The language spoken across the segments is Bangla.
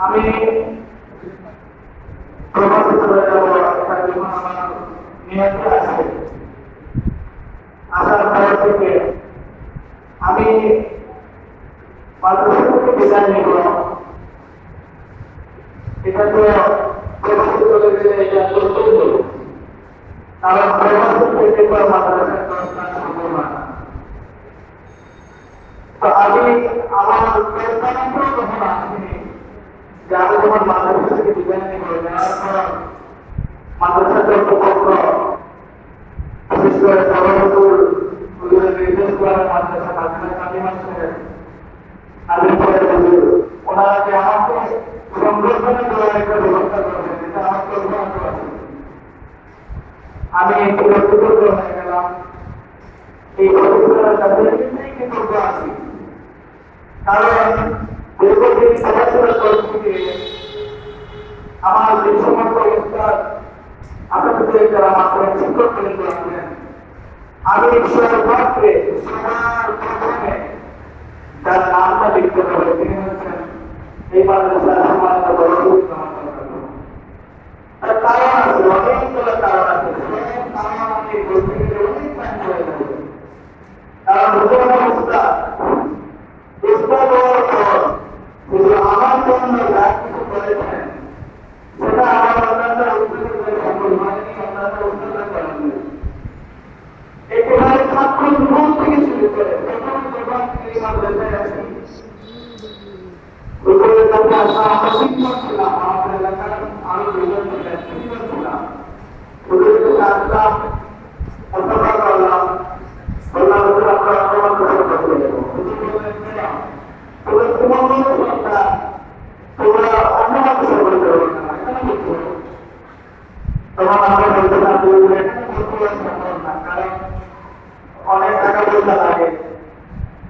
আমি প্রবাসে চলে যাব একটা জীবন আমার নিয়ত আছে। আসার পর থেকে আমি মাদ্রাসা থেকে বিদায় নিব। এটা তো প্রবাসে চলে গেলে এটা করতেই হবে, কারণ প্রবাসে থেকে তো মাদ্রাসার ব্যবস্থা সম্ভব না। তো আমি আমার যখন আসিনি যে আমি যখন মাদ্রাসা থেকে বিদায় নিব, নেওয়ার পর মাদ্রাসা কর্তৃপক্ষ বিশেষ করে সভাপতির নির্দেশ করার মাদ্রাসা কাজী কালিমা ছিলেন তাদের পরে ওনারা যে আমাকে সংরক্ষণে দেওয়ার একটা ব্যবস্থা করবেন, এটা আমার কল্পনা করা ছিল। আমি কৃতজ্ঞ হয়ে গেলাম, এই প্রতিষ্ঠানের কাছে কৃতজ্ঞ আছি। কারণ দীর্ঘদিন পড়াশোনা করতে আমার যে সমস্ত উস্তাদ আসাদুদ্দিন যারা মাত্র শিক্ষক কেন্দ্র আছেন, আমি সর্বাগ্রে সবার প্রথমে যার নামটা লিখতে হবে তিনি হচ্ছেন এই মাদ্রাসার সম্মানিত বড় তার কারণ আছে, অনেকগুলো কারণ আছে। কারণ আমি বলতে গেলে অনেক টাইম চলে যাবে, কারণ হুজুর উস্তাদ হওয়ার পর যদি আমার জন্য যা কিছু করেছেন সেটা আমার অন্যান্য উস্তাদের সম্ভব হয়নি, অন্যান্য উস্তাদরা করেননি। একেবারে ছাত্র জীবন থেকে শুরু করে প্রথম যখন এই মাদ্রাসায় আসি, হুজুরের কাছে আসা আমরা শিক্ষক ছিলাম, আমাদের এলাকার আরো দুজন শিক্ষক ছিলাম। হুজুরের কাছে আসলাম, অথবা করলাম, বললাম হুজুর আমরা অন্য মাদ্রাসা করতে যাবো। হুজুর বললেন ম্যাডাম তোমরা তোমার সন্তান তোমরা অন্য মাদ্রাসা করতে পারবে না, এখানে করতে হবে। তখন আমরা বলছিলাম যে এখানে করতে সম্ভব না, কারণ অনেক টাকা পয়সা লাগে,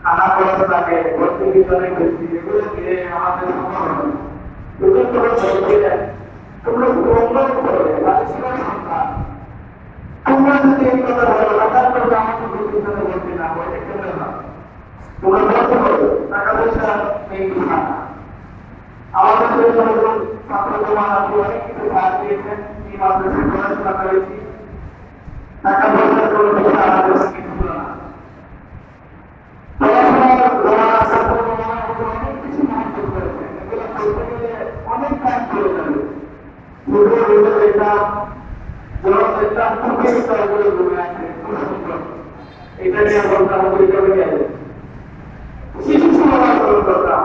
খানা খরচ লাগে, ভর্তি ভিতরে বেশি, এগুলো দিয়ে আমাদের সম্ভব হবে না। হুজুর তোমরা বলতে দেন তোমরা তোমরা করবে রাজস্থান সন্তান, তোমরা যদি এই কথা বলো টাকা করবে আমাকে ভিতরে ভর্তি না হয়, এটা কেন না? তোমরা বলতে পারো টাকা পয়সা নেই না। আমাদের সেই সমস্ত ছাত্র জমান আপনি অনেক কিছু সাহায্য দিয়েছেন, এই মাদ্রাসায় পড়াশোনা করেছি, টাকা পয়সার কোনো বিষয় আমাদের কিছু ছিল না। পড়াশোনার জমানা ছাত্র জমানার মধ্যে অনেক কিছু সাহায্য করেছেন, এগুলো করতে গেলে অনেক টাইম চলে যাবে। পূর্বের ভিতরে দেখলাম যখন দেখলাম চোখের স্তরগুলো ঘুরে আসে, খুব সুন্দর। এটা নিয়ে বলতাম পরীক্ষা গেলে শিশু সমাধান করে করতাম,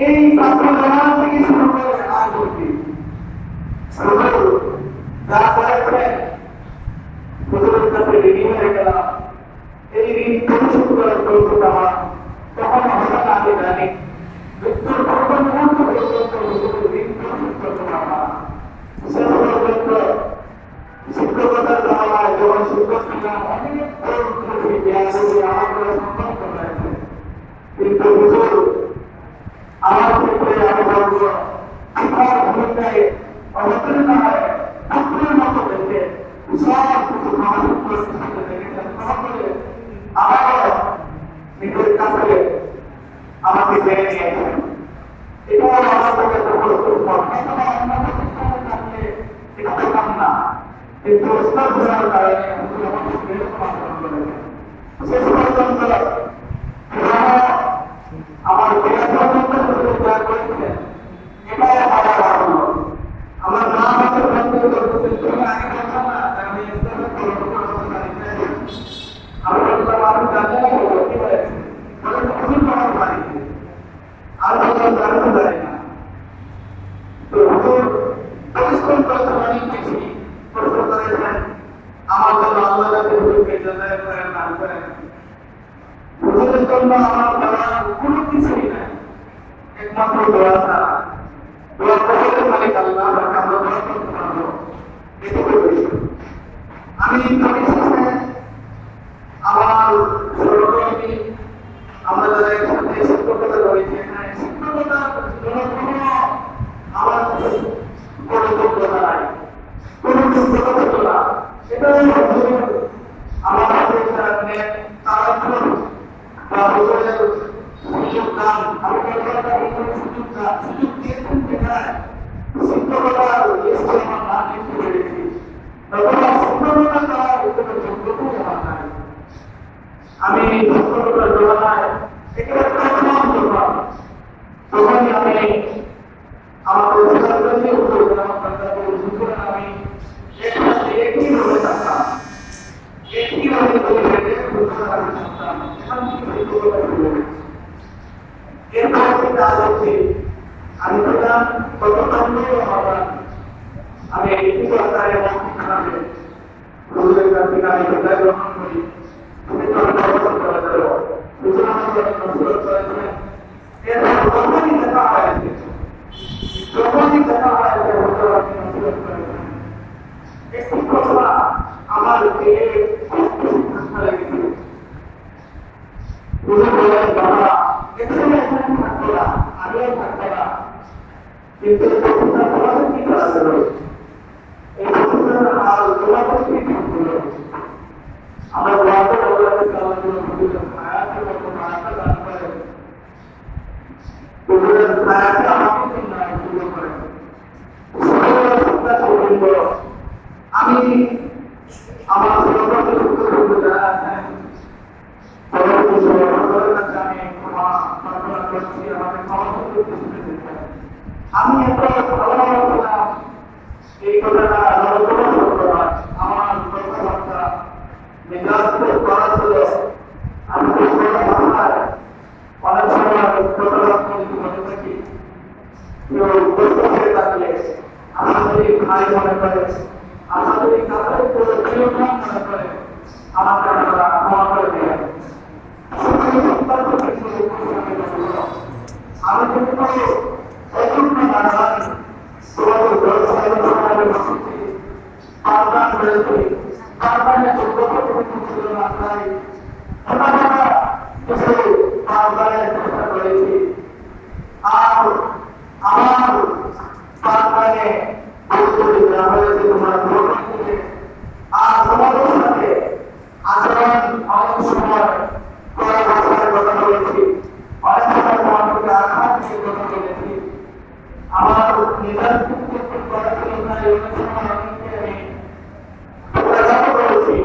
এই ছাত্র জমানা থেকে শুরু করে আজ অবধি যা করেছেন হুজুরের কাছে ঋণী হয়ে গেলাম। এই ঋণ পরিশোধ করার কৌশল আমার তখন হবে না, আমি জানি মৃত্যুর প্রথম মুহূর্ত পর্যন্ত হুজুরের ঋণ পরিশোধ করতে পারবো না। শেষ পর্যন্ত শিক্ষকতার জামানায় যখন শিক্ষক ছিলাম অনেক আমার সম্পর্ক রয়েছে, কিন্তু হুজুর আমার ক্ষেত্রে আমি বলব শিক্ষার ভূমিকায় অবতীর্ণ হয় পুত্রের মতো দেখে সব কিছু দেখেছেন, সকলে আমারও নিজের কাছে আমাকে জেনে নিয়েছেন। এটাও আমার কাছে এটা পেতাম না, কিন্তু ওস্তাদ হওয়ার কারণে হুজুর আমাকে এরকম আচরণ করেছেন। শেষ পর্যন্ত আমার বিয়ে পর্যন্ত হুজুর যা করেছিলেন এটাই আমার ভালো। আমার মা আমাকে বলতে করতেছেন তুমি আগে বলছো না আমি ইসলামের আমি বললাম আমি জানি না কি বলেছি, বলে হুজুর আমার বাড়িতে আর বললাম জানতে পারি না। তো হুজুর পরিশ্রম করেছেন, অনেক বেশি পরিশ্রম করেছেন আমার জন্য। আল্লাহ যাতে হুজুরকে জাযায়ে খয়র দান করেন। হুজুরের জন্য আমার দেওয়ার কোনো কিছুই নাই, একমাত্র দোয়া ছাড়া। দোয়া করতে পারি আল্লাহ আমরা দোয়া করতে পারবো, এটুকু নাই, কোনো দুর্যোগ হতো না। এটাই হচ্ছে আমাদের তারা সুযোগ দান, আমি সুযোগ দিয়েছেন যেখানে শিক্ষকতার আমার না দেখতে পেরেছি, তখন শিক্ষকতা করার কোনো যোগ্যতাই আমার নাই। আমি শিক্ষকতার তুলনায় একেবারে প্রথম যখন তখনই আমি আমাদের সরকারি আমি একইভাবে থাকতাম, একইভাবে আমি ছিলাম কত আমি একটি আকারে গ্রহণ করি, তুমি যখনই দেখা হয়েছে একটি কথা আমার বাবা এখানে থাকতো না, আমিও থাকতো না, কিন্তু কি করা গেল, এই হাল তোমাদের কি থাকছিল, আমার বাবা ছায়াকে মতো ছায়াটা দান করে ছায়াকে আমাকে সুযোগ করে আমি আমার সর্বত্র যারা আছেন আমি এত ভালোবাসলাম এই কথাটা আমার কথাবার্তা মেজাজ করা ছিল। আমি ভাষায় অনেক সময় কথাবার্তা বলে থাকি, কেউ কষ্ট হয়ে থাকলে আশা করি ভাই মনে করে, আশা করি কাছের মনে করে আমাকে আপনারা ক্ষমা করে দেবেন। আমি কিন্তু অযুগ্ম দাঁড়ান তোমাদের পাঠদান করেছি, পাঠদানের যোগ্যতা ছিল না, তাই কিছু পাঠদানের চেষ্টা করেছি। আর আমার পাঠদানে দেওয়া হয়েছে তোমার আর তোমাদের সাথে আচরণ অনেক সময় কড়া ভাষায় কথা বলেছি, অনেক সময় তোমাদেরকে আঘাত দিয়ে কথা বলেছি। আমার নিজের করা ছিল না, অনেক সময় অনেককে আমি করেছি।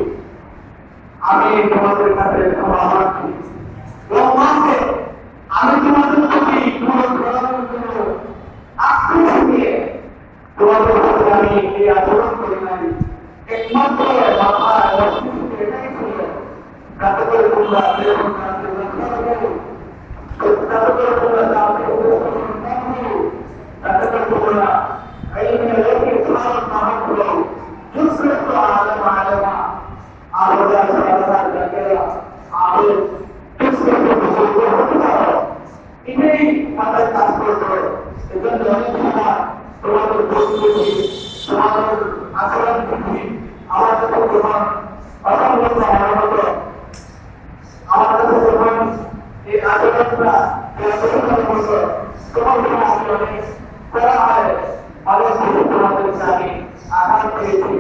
আমি তোমাদের কাছে ক্ষমা প্রার্থী এবং আমি তোমাদের প্রতি আক্রোশ নিয়ে তোমাদের সাথে আমি এই আচরণ করি নাই, একমাত্র মাথায় অস্তিত্ব এটাই ছিল যাতে করে তোমরা এটাই মাথায় কাজ করতে এজন্য অনেক সময় তোমাদের তোমাদের আচরণ বুদ্ধি আমার কাছে যখন অসম্ভব আমার মতো আমার কাছে যখন এই আচরণটা তখন আমি অনেক করা হয় অনেক তোমাদের আমি আঘাত পেয়েছি।